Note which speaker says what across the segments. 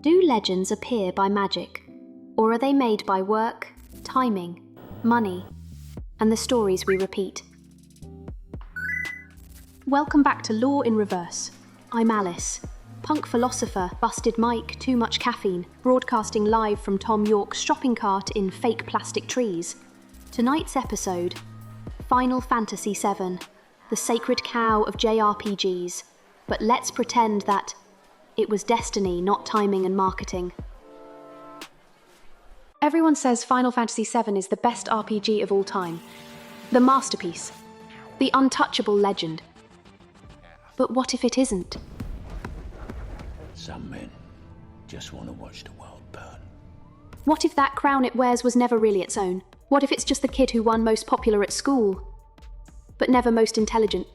Speaker 1: Do legends appear by magic? Or are they made by work, timing, money, and the stories we repeat? Welcome back to Law in Reverse. I'm Alice, punk philosopher, busted mic, too much caffeine, broadcasting live from Tom York's shopping cart in fake plastic trees. Tonight's episode, Final Fantasy VII, the sacred cow of JRPGs. But let's pretend that it was destiny, not timing and marketing. Everyone says Final Fantasy VII is the best RPG of all time. The masterpiece. The untouchable legend. But what if it isn't?
Speaker 2: Some men just want to watch the world burn.
Speaker 1: What if that crown it wears was never really its own? What if it's just the kid who won most popular at school, but never most intelligent?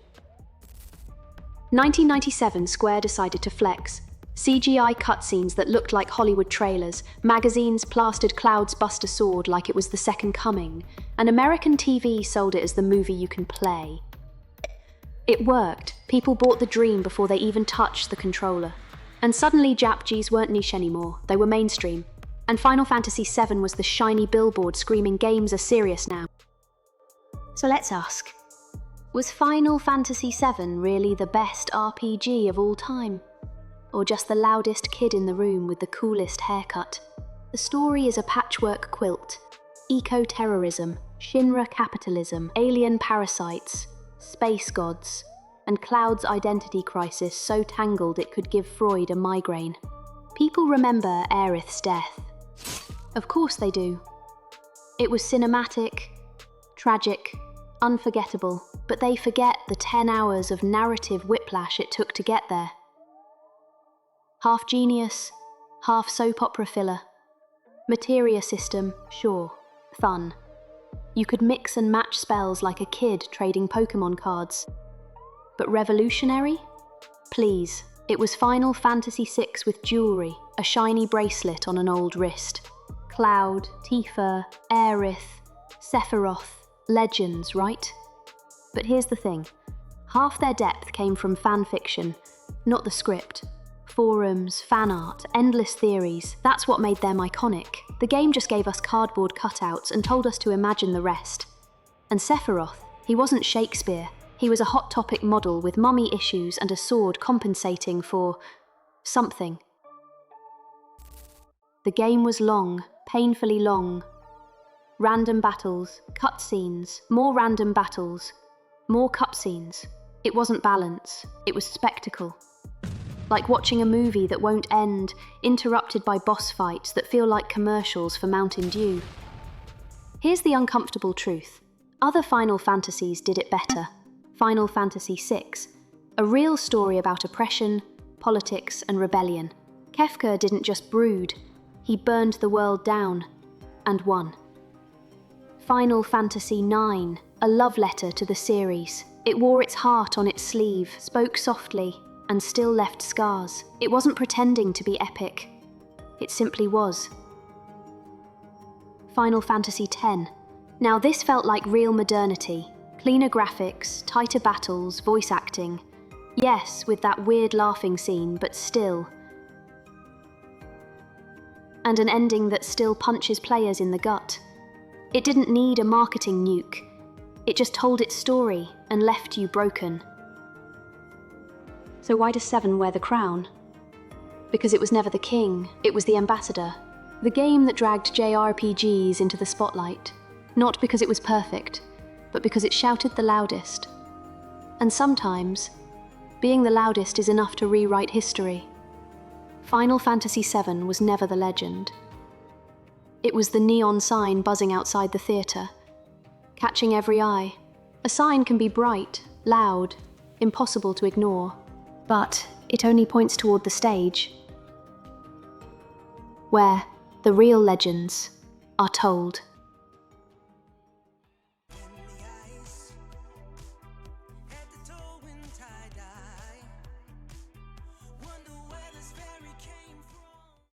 Speaker 1: 1997, Square decided to flex. CGI cutscenes that looked like Hollywood trailers, magazines plastered Cloud's Buster Sword like it was the second coming, and American TV sold it as the movie you can play. It worked. People bought the dream before they even touched the controller. And suddenly JRPGs weren't niche anymore, they were mainstream. And Final Fantasy VII was the shiny billboard screaming games are serious now. So let's ask, was Final Fantasy VII really the best RPG of all time? Or just the loudest kid in the room with the coolest haircut? The story is a patchwork quilt. Eco-terrorism, Shinra capitalism, alien parasites, space gods, and Cloud's identity crisis so tangled it could give Freud a migraine. People remember Aerith's death. Of course they do. It was cinematic, tragic, unforgettable, but they forget the 10 hours of narrative whiplash it took to get there. Half genius, half soap opera filler. Materia system, sure, fun. You could mix and match spells like a kid trading Pokemon cards. But revolutionary? Please, it was Final Fantasy VI with jewelry, a shiny bracelet on an old wrist. Cloud, Tifa, Aerith, Sephiroth, legends, right? But here's the thing. Half their depth came from fan fiction, not the script. Forums, fan art, endless theories, that's what made them iconic. The game just gave us cardboard cutouts and told us to imagine the rest. And Sephiroth, he wasn't Shakespeare. He was a hot topic model with mummy issues and a sword compensating for something. The game was long, painfully long. Random battles, cutscenes, more random battles, more cutscenes. It wasn't balance, it was spectacle. Like watching a movie that won't end, interrupted by boss fights that feel like commercials for Mountain Dew. Here's the uncomfortable truth. Other Final Fantasies did it better. Final Fantasy VI, a real story about oppression, politics, and rebellion. Kefka didn't just brood, he burned the world down, and won. Final Fantasy IX, a love letter to the series. It wore its heart on its sleeve, spoke softly, and still left scars. It wasn't pretending to be epic. It simply was. Final Fantasy X. Now this felt like real modernity. Cleaner graphics, tighter battles, voice acting. Yes, with that weird laughing scene, but still. And an ending that still punches players in the gut. It didn't need a marketing nuke. It just told its story and left you broken. So why does VII wear the crown? Because it was never the king, it was the ambassador. The game that dragged JRPGs into the spotlight. Not because it was perfect, but because it shouted the loudest. And sometimes, being the loudest is enough to rewrite history. Final Fantasy VII was never the legend. It was the neon sign buzzing outside the theatre, catching every eye. A sign can be bright, loud, impossible to ignore. But it only points toward the stage, where the real legends are told.